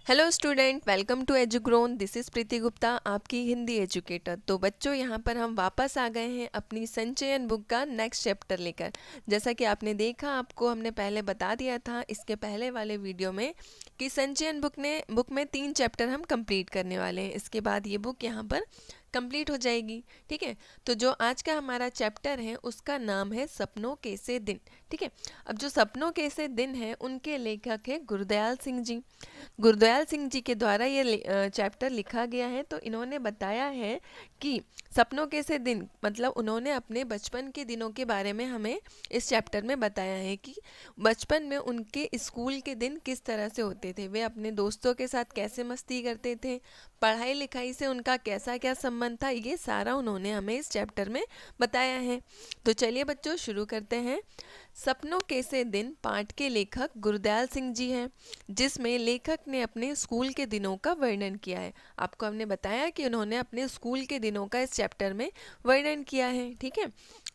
Hello student, welcome to Edugrown. This is Preeti Gupta, आपकी Hindi educator. तो बच्चों, यहाँ पर हम वापस आ गए हैं अपनी संचयन बुक का नेक्स्ट चैप्टर लेकर। जैसा कि आपने देखा, आपको हमने पहले बता दिया था इसके पहले वाले वीडियो में कि संचयन बुक में 3 चैप्टर हम कंप्लीट करने वाले हैं। इसके बाद ये बुक यहाँ पर कंप्लीट हो जाएगी। ठीक है, तो जो आज का हमारा चैप्टर है उसका नाम है सपनों के से दिन। ठीक है, अब जो सपनों के से दिन है उनके लेखक है गुरदयाल सिंह जी। गुरदयाल सिंह जी के द्वारा ये चैप्टर लिखा गया है। तो इन्होंने बताया है कि सपनों के से दिन मतलब उन्होंने अपने बचपन के दिनों के बारे में हमें इस चैप्टर में बताया है कि बचपन में उनके स्कूल के दिन किस तरह से होते थे, वे अपने दोस्तों के साथ कैसे मस्ती करते थे, पढ़ाई लिखाई से उनका कैसा क्या संबंध था, ये सारा उन्होंने हमें इस चैप्टर में बताया है। तो चलिए बच्चों, शुरू करते हैं। सपनों के से दिन पाठ के लेखक गुरदयाल सिंह जी हैं, जिसमें लेखक ने अपने स्कूल के दिनों का वर्णन किया है। आपको हमने बताया कि उन्होंने अपने स्कूल के दिनों का इस चैप्टर में वर्णन किया है। ठीक है,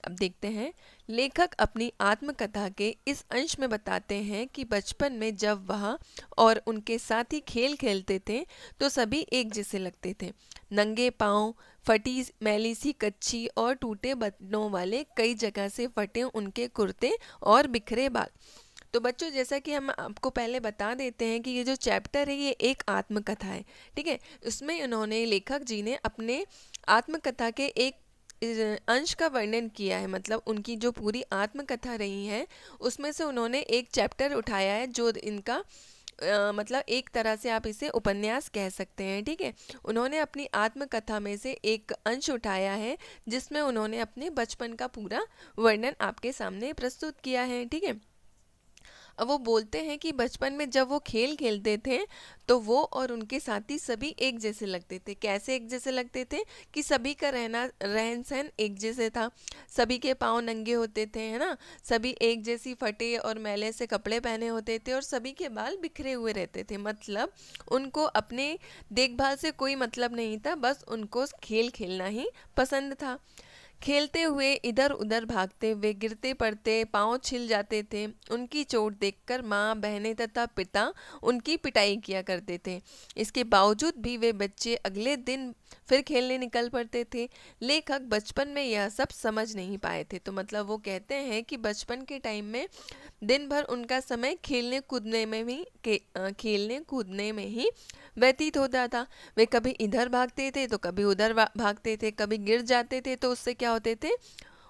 अब देखते हैं। लेखक अपनी आत्मकथा के इस अंश में बताते हैं कि बचपन में जब वह और उनके साथी खेल खेलते थे तो सभी एक जैसे लगते थे। नंगे पाँव, फटी मैली सी कच्ची और टूटे बटनों वाले कई जगह से फटे उनके कुर्ते और बिखरे बाल। तो बच्चों, जैसा कि हम आपको पहले बता देते हैं कि ये जो चैप्टर है ये एक आत्मकथा है। ठीक है, इसमें उन्होंने लेखक जी ने अपने आत्मकथा के एक अंश का वर्णन किया है। मतलब उनकी जो पूरी आत्मकथा रही है उसमें से उन्होंने एक चैप्टर उठाया है जो इनका मतलब एक तरह से आप इसे उपन्यास कह सकते हैं। ठीक है, उन्होंने अपनी आत्मकथा में से एक अंश उठाया है जिसमें उन्होंने अपने बचपन का पूरा वर्णन आपके सामने प्रस्तुत किया है। ठीक है, अब वो बोलते हैं कि बचपन में जब वो खेल खेलते थे तो वो और उनके साथी सभी एक जैसे लगते थे। कैसे एक जैसे लगते थे कि सभी का रहन सहन एक जैसे था, सभी के पाँव नंगे होते थे, है ना, सभी एक जैसी फटे और मैले से कपड़े पहने होते थे और सभी के बाल बिखरे हुए रहते थे। मतलब उनको अपने देखभाल से कोई मतलब नहीं था, बस उनको खेल खेलना ही पसंद था। खेलते हुए इधर उधर भागते वे गिरते पड़ते पाँव छिल जाते थे। उनकी चोट देखकर माँ, बहनें तथा पिता उनकी पिटाई किया करते थे। इसके बावजूद भी वे बच्चे अगले दिन फिर खेलने निकल पड़ते थे। लेखक बचपन में यह सब समझ नहीं पाए थे। तो मतलब वो कहते हैं कि बचपन के टाइम में दिन भर उनका समय खेलने कूदने में ही व्यतीत होता था। वे कभी इधर भागते थे तो कभी उधर भागते थे, कभी गिर जाते थे तो उससे क्या होते थे,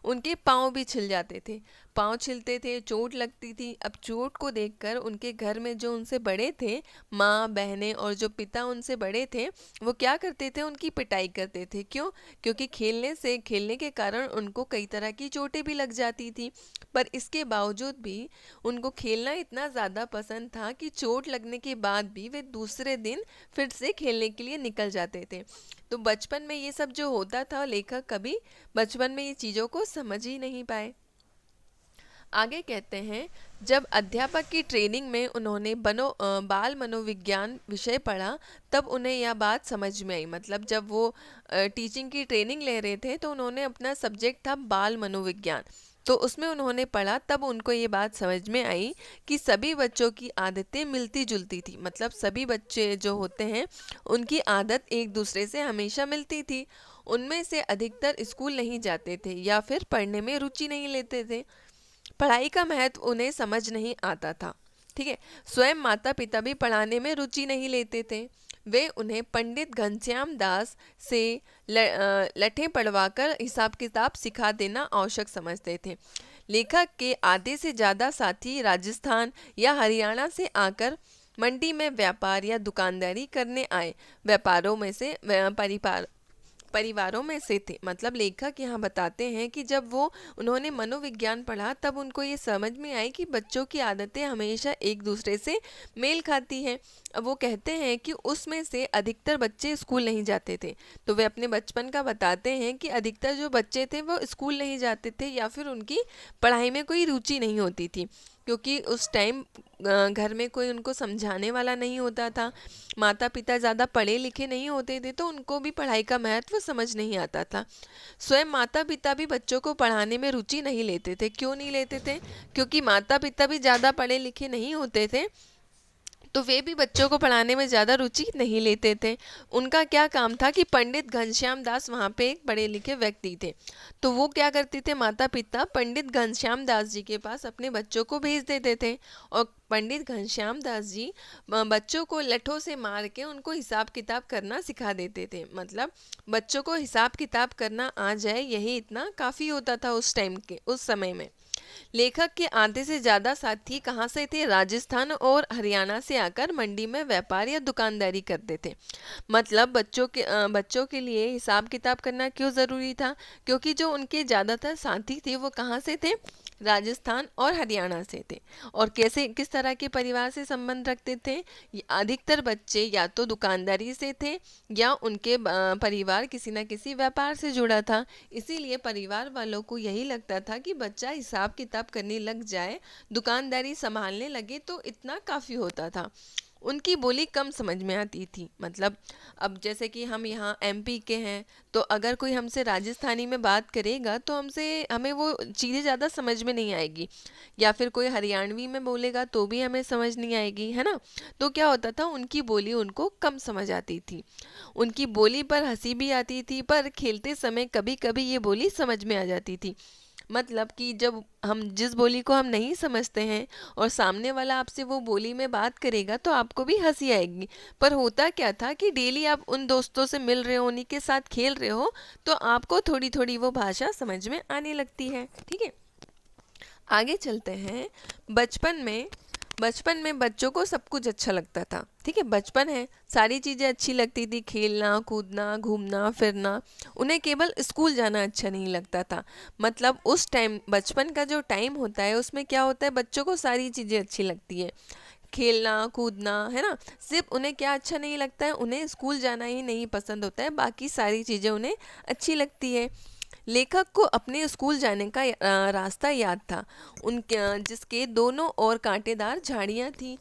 उनके पाँव भी छिल जाते थे। पाँव छिलते थे, चोट लगती थी। अब चोट को देखकर उनके घर में जो उनसे बड़े थे, माँ, बहनें और जो पिता उनसे बड़े थे, वो क्या करते थे, उनकी पिटाई करते थे। क्यों? क्योंकि खेलने के कारण उनको कई तरह की चोटें भी लग जाती थी। पर इसके बावजूद भी उनको खेलना इतना ज़्यादा पसंद था कि चोट लगने के बाद भी वे दूसरे दिन फिर से खेलने के लिए निकल जाते थे। तो बचपन में ये सब जो होता था, लेखक कभी बचपन में ये चीज़ों को समझ ही नहीं पाए। आगे कहते हैं, जब अध्यापक की ट्रेनिंग में उन्होंने बाल मनोविज्ञान विषय पढ़ा तब उन्हें यह बात समझ में आई। मतलब जब वो टीचिंग की ट्रेनिंग ले रहे थे तो उन्होंने अपना सब्जेक्ट था बाल मनोविज्ञान, तो उसमें उन्होंने पढ़ा तब उनको ये बात समझ में आई कि सभी बच्चों की आदतें मिलती जुलती थी। मतलब सभी बच्चे जो होते हैं उनकी आदत एक दूसरे से हमेशा मिलती थी। उनमें से अधिकतर स्कूल नहीं जाते थे या फिर पढ़ने में रुचि नहीं लेते थे। पढ़ाई का महत्व उन्हें समझ नहीं आता था। ठीक है, स्वयं माता पिता भी पढ़ाने में रुचि नहीं लेते थे। वे उन्हें पंडित घनश्याम दास से लठें पढ़वाकर हिसाब किताब सिखा देना आवश्यक समझते थे। लेखक के आधे से ज़्यादा साथी राजस्थान या हरियाणा से आकर मंडी में व्यापार या दुकानदारी करने आए व्यापारों में से परिवारों में से थे। मतलब लेखक यहाँ बताते हैं कि जब उन्होंने मनोविज्ञान पढ़ा तब उनको ये समझ में आई कि बच्चों की आदतें हमेशा एक दूसरे से मेल खाती हैं। अब वो कहते हैं कि उसमें से अधिकतर बच्चे स्कूल नहीं जाते थे। तो वे अपने बचपन का बताते हैं कि अधिकतर जो बच्चे थे वो स्कूल नहीं जाते थे या फिर उनकी पढ़ाई में कोई रुचि नहीं होती थी, क्योंकि उस टाइम घर में कोई उनको समझाने वाला नहीं होता था, माता पिता ज़्यादा पढ़े लिखे नहीं होते थे, तो उनको भी पढ़ाई का महत्व समझ नहीं आता था। स्वयं माता पिता भी बच्चों को पढ़ाने में रुचि नहीं लेते थे। क्यों नहीं लेते थे? क्योंकि माता पिता भी ज़्यादा पढ़े लिखे नहीं होते थे, तो वे भी बच्चों को पढ़ाने में ज़्यादा रुचि नहीं लेते थे। उनका क्या काम था कि पंडित घनश्याम दास वहाँ पे एक पढ़े लिखे व्यक्ति थे, तो वो क्या करते थे, माता पिता पंडित घनश्याम दास जी के पास अपने बच्चों को भेज देते थे। और पंडित घनश्याम दास जी बच्चों को लठों से मार के उनको हिसाब किताब करना सिखा देते थे। मतलब बच्चों को हिसाब किताब करना आ जाए, यही इतना काफ़ी होता था उस समय में। लेखक के आधे से ज़्यादा साथी कहाँ से थे, राजस्थान और हरियाणा से आकर मंडी में व्यापार या दुकानदारी करते थे। मतलब बच्चों के लिए हिसाब किताब करना क्यों ज़रूरी था, क्योंकि जो उनके ज़्यादातर साथी थे वो कहाँ से थे, राजस्थान और हरियाणा से थे। और कैसे किस तरह के परिवार से संबंध रखते थे, अधिकतर बच्चे या तो दुकानदारी से थे या उनके परिवार किसी न किसी व्यापार से जुड़ा था। इसीलिए परिवार वालों को यही लगता था कि बच्चा हिसाब किताब करने लग जाए, दुकानदारी संभालने लगे तो इतना काफ़ी होता था। उनकी बोली कम समझ में आती थी। मतलब अब जैसे कि हम यहाँ एमपी के हैं, तो अगर कोई हमसे राजस्थानी में बात करेगा तो हमें वो चीज़ें ज़्यादा समझ में नहीं आएगी, या फिर कोई हरियाणवी में बोलेगा तो भी हमें समझ नहीं आएगी, है ना। तो क्या होता था, उनकी बोली उनको कम समझ आती थी। उनकी बोली पर हंसी भी आती थी, पर खेलते समय कभी कभी ये बोली समझ में आ जाती थी। मतलब कि जब हम जिस बोली को हम नहीं समझते हैं और सामने वाला आपसे वो बोली में बात करेगा तो आपको भी हंसी आएगी। पर होता क्या था कि डेली आप उन दोस्तों से मिल रहे हो, उन्हीं के साथ खेल रहे हो, तो आपको थोड़ी थोड़ी वो भाषा समझ में आने लगती है। ठीक है, आगे चलते हैं। बचपन में बच्चों को सब कुछ अच्छा लगता था। ठीक है, बचपन है, सारी चीज़ें अच्छी लगती थी, खेलना कूदना घूमना फिरना। उन्हें केवल स्कूल जाना अच्छा नहीं लगता था। मतलब उस टाइम बचपन का जो टाइम होता है उसमें क्या होता है, बच्चों को सारी चीज़ें अच्छी लगती है, खेलना कूदना, है ना। सिर्फ उन्हें क्या अच्छा नहीं लगता है, उन्हें स्कूल जाना ही नहीं पसंद होता है, बाकी सारी चीज़ें उन्हें अच्छी लगती है। लेखक को अपने स्कूल जाने का रास्ता याद था। उनके जिसके दोनों ओर कांटेदार झाड़ियाँ थीं।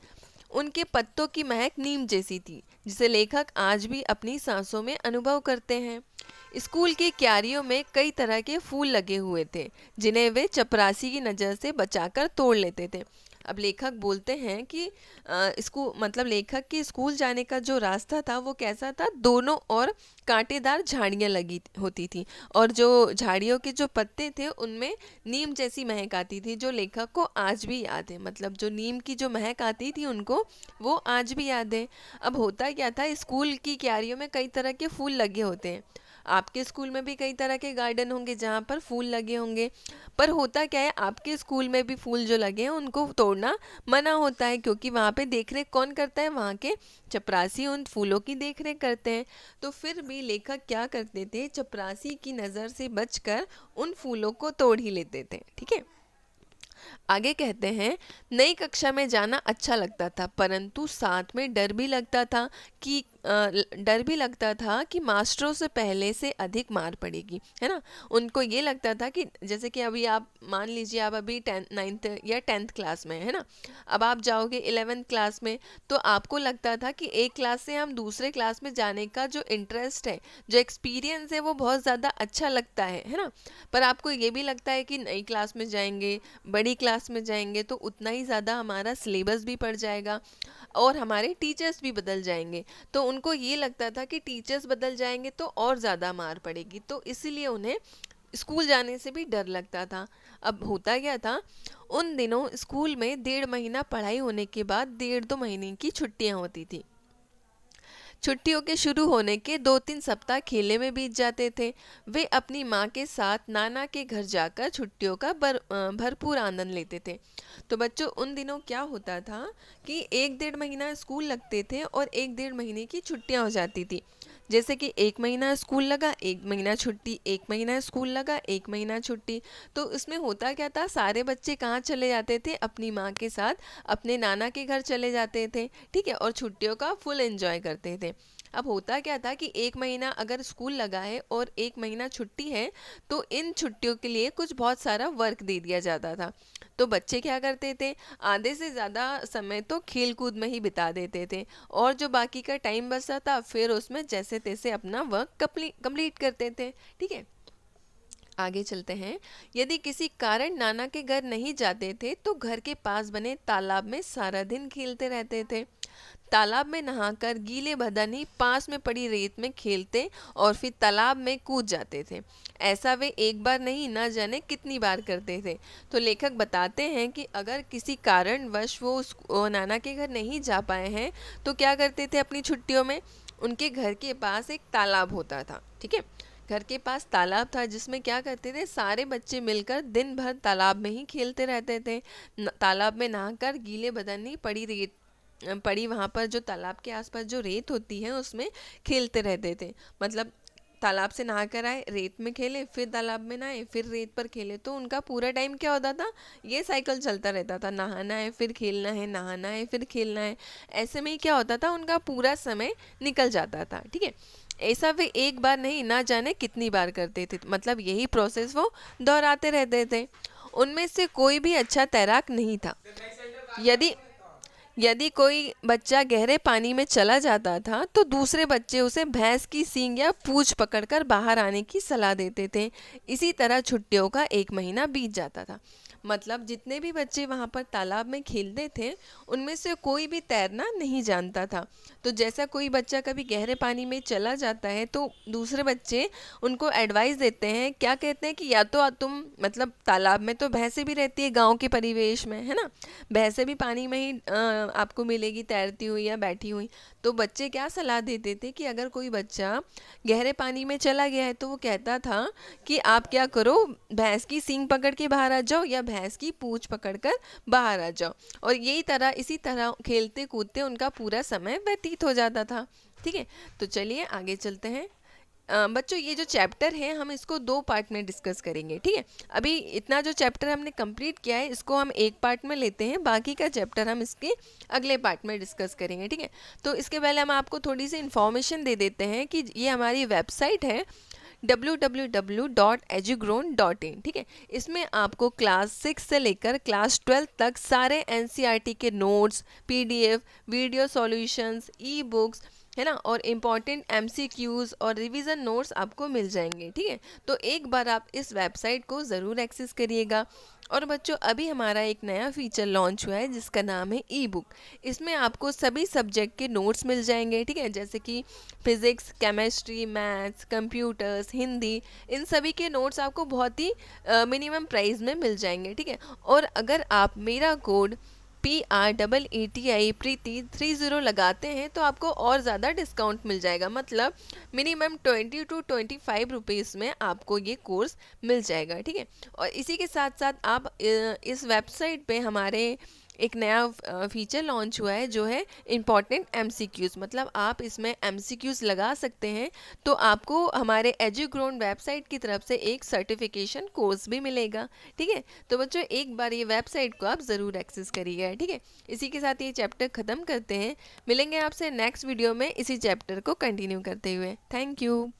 उनके पत्तों की महक नीम जैसी थी, जिसे लेखक आज भी अपनी सांसों में अनुभव करते हैं। स्कूल की क्यारियों में कई तरह के फूल लगे हुए थे, जिन्हें वे चपरासी की नज़र से बचाकर तोड़ लेते थे। अब लेखक बोलते हैं कि मतलब लेखक के स्कूल जाने का जो रास्ता था वो कैसा था, दोनों ओर कांटेदार झाड़ियाँ लगी होती थी, और जो झाड़ियों के जो पत्ते थे उनमें नीम जैसी महक आती थी, जो लेखक को आज भी याद है। मतलब जो नीम की जो महक आती थी उनको, वो आज भी याद है। अब होता क्या था, स्कूल की क्यारियों में कई तरह के फूल लगे होते हैं। आपके स्कूल में भी कई तरह के गार्डन होंगे जहाँ पर फूल लगे होंगे। पर होता क्या है, आपके स्कूल में भी फूल जो लगे हैं उनको तोड़ना मना होता है, क्योंकि वहाँ पे देखरेख कौन करता है, वहाँ के चपरासी उन फूलों की देखरेख करते हैं। तो फिर भी लेखक क्या करते थे, चपरासी की नज़र से बचकर उन फूलों को तोड़ ही लेते थे। ठीक है, आगे कहते हैं, नई कक्षा में जाना अच्छा लगता था, परंतु साथ में डर भी लगता था कि मास्टरों से पहले से अधिक मार पड़ेगी, है ना। उनको ये लगता था कि जैसे कि अभी आप मान लीजिए आप अभी 9th या 10th क्लास में है ना, अब आप जाओगे 11th क्लास में, तो आपको लगता था कि एक क्लास से हम दूसरे क्लास में जाने का जो इंटरेस्ट है, जो एक्सपीरियंस है, वो बहुत ज़्यादा अच्छा लगता है ना। पर आपको ये भी लगता है कि नई क्लास में जाएंगे, बड़ी क्लास में जाएंगे तो उतना ही ज़्यादा हमारा सिलेबस भी बढ़ जाएगा और हमारे टीचर्स भी बदल जाएंगे। तो उनको ये लगता था कि टीचर्स बदल जाएंगे तो और ज़्यादा मार पड़ेगी, तो इसीलिए उन्हें स्कूल जाने से भी डर लगता था। अब होता क्या था, उन दिनों स्कूल में 1.5 महीना पढ़ाई होने के बाद 1.5-2 महीने की छुट्टियां होती थी। छुट्टियों के शुरू होने के 2-3 सप्ताह खेले में बीत जाते थे। वे अपनी माँ के साथ नाना के घर जाकर छुट्टियों का भरपूर आनंद लेते थे। तो बच्चों, उन दिनों क्या होता था कि 1-1.5 महीना स्कूल लगते थे और 1-1.5 महीने की छुट्टियाँ हो जाती थी। जैसे कि 1 महीना स्कूल लगा, 1 महीना छुट्टी, 1 महीना स्कूल लगा, 1 महीना छुट्टी। तो इसमें होता क्या था, सारे बच्चे कहाँ चले जाते थे, अपनी माँ के साथ अपने नाना के घर चले जाते थे। ठीक है, और छुट्टियों का फुल एंजॉय करते थे। अब होता क्या था कि 1 महीना अगर स्कूल लगा है और 1 महीना छुट्टी है, तो इन छुट्टियों के लिए कुछ बहुत सारा वर्क दे दिया जाता था। तो बच्चे क्या करते थे, आधे से ज़्यादा समय तो खेल कूद में ही बिता देते थे, और जो बाकी का टाइम बचता था फिर उसमें जैसे तैसे अपना वर्क कंप्लीट करते थे। ठीक है, आगे चलते हैं। यदि किसी कारण नाना के घर नहीं जाते थे तो घर के पास बने तालाब में सारा दिन खेलते रहते थे। तालाब में नहाकर गीले बदन ही पास में पड़ी रेत में खेलते और फिर तालाब में कूद जाते थे। ऐसा वे एक बार नहीं न जाने कितनी बार करते थे। तो लेखक बताते हैं कि अगर किसी कारणवश वो नाना के घर नहीं जा पाए हैं तो क्या करते थे अपनी छुट्टियों में, उनके घर के पास एक तालाब होता था। ठीक है, घर के पास तालाब था जिसमें क्या करते थे, सारे बच्चे मिलकर दिन भर तालाब में ही खेलते रहते थे। तालाब में नहाकर गीले बदन ही पड़ी वहाँ पर जो तालाब के आसपास जो रेत होती है उसमें खेलते रहते थे। मतलब तालाब से नहा कर आए, रेत में खेले, फिर तालाब में नहाए, फिर रेत पर खेले। तो उनका पूरा टाइम क्या होता था, ये साइकिल चलता रहता था, नहाना है फिर खेलना है, नहाना है फिर खेलना है। ऐसे में ही क्या होता था, उनका पूरा समय निकल जाता था। ठीक है, ऐसा वे एक बार नहीं ना जाने कितनी बार करते थे। मतलब यही प्रोसेस वो दोहराते रहते थे। उनमें से कोई भी अच्छा तैराक नहीं था। यदि यदि कोई बच्चा गहरे पानी में चला जाता था तो दूसरे बच्चे उसे भैंस की सींग या पूंछ पकड़कर बाहर आने की सलाह देते थे। इसी तरह छुट्टियों का 1 महीना बीत जाता था। मतलब जितने भी बच्चे वहाँ पर तालाब में खेलते थे उनमें से कोई भी तैरना नहीं जानता था। तो जैसा कोई बच्चा कभी गहरे पानी में चला जाता है तो दूसरे बच्चे उनको एडवाइस देते हैं, क्या कहते हैं कि या तो तुम, मतलब तालाब में तो भैंसें भी रहती है गांव के परिवेश में, है ना, भैंसें भी पानी में ही आपको मिलेगी तैरती हुई या बैठी हुई। तो बच्चे क्या सलाह देते थे कि अगर कोई बच्चा गहरे पानी में चला गया है तो वो कहता था कि आप क्या करो, भैंस की सींग पकड़ के बाहर आ जाओ या भैंस की पूंछ पकड़कर बाहर आ जाओ। और इसी तरह खेलते कूदते उनका पूरा समय व्यतीत हो जाता था। ठीक है, तो चलिए आगे चलते हैं। बच्चों ये जो चैप्टर है हम इसको 2 पार्ट में डिस्कस करेंगे। ठीक है, अभी इतना जो चैप्टर हमने कंप्लीट किया है इसको हम एक पार्ट में लेते हैं, बाकी का चैप्टर हम इसके अगले पार्ट में डिस्कस करेंगे। ठीक है, तो इसके पहले हम आपको थोड़ी सी इन्फॉर्मेशन दे देते हैं कि ये हमारी वेबसाइट है www.edugrown.in। ठीक है, इसमें आपको क्लास 6 से लेकर क्लास 12 तक सारे NCERT के notes, PDF, video solutions, e books, है ना, और इम्पॉर्टेंट MCQs और रिवीजन नोट्स आपको मिल जाएंगे। ठीक है, तो एक बार आप इस वेबसाइट को ज़रूर एक्सेस करिएगा। और बच्चों अभी हमारा एक नया फीचर लॉन्च हुआ है जिसका नाम है ई बुक। इसमें आपको सभी सब्जेक्ट के नोट्स मिल जाएंगे। ठीक है, जैसे कि physics, chemistry, maths, computers, Hindi, इन सभी के नोट्स आपको बहुत ही मिनिमम प्राइस में मिल जाएंगे। ठीक है, और अगर आप मेरा कोड PREETI प्रीति 30 लगाते हैं तो आपको और ज़्यादा डिस्काउंट मिल जाएगा। मतलब मिनिमम 20 to 25 रुपीज़ में आपको ये कोर्स मिल जाएगा। ठीक है, और इसी के साथ साथ आप इस वेबसाइट पे हमारे एक नया फीचर लॉन्च हुआ है जो है इम्पॉर्टेंट MCQs। मतलब आप इसमें MCQs लगा सकते हैं तो आपको हमारे एजुग्रोन वेबसाइट की तरफ से एक सर्टिफिकेशन कोर्स भी मिलेगा। ठीक है, तो बच्चों एक बार ये वेबसाइट को आप ज़रूर एक्सेस करिएगा। ठीक है, इसी के साथ ये चैप्टर ख़त्म करते हैं। मिलेंगे आपसे नेक्स्ट वीडियो में इसी चैप्टर को कंटिन्यू करते हुए। Thank you.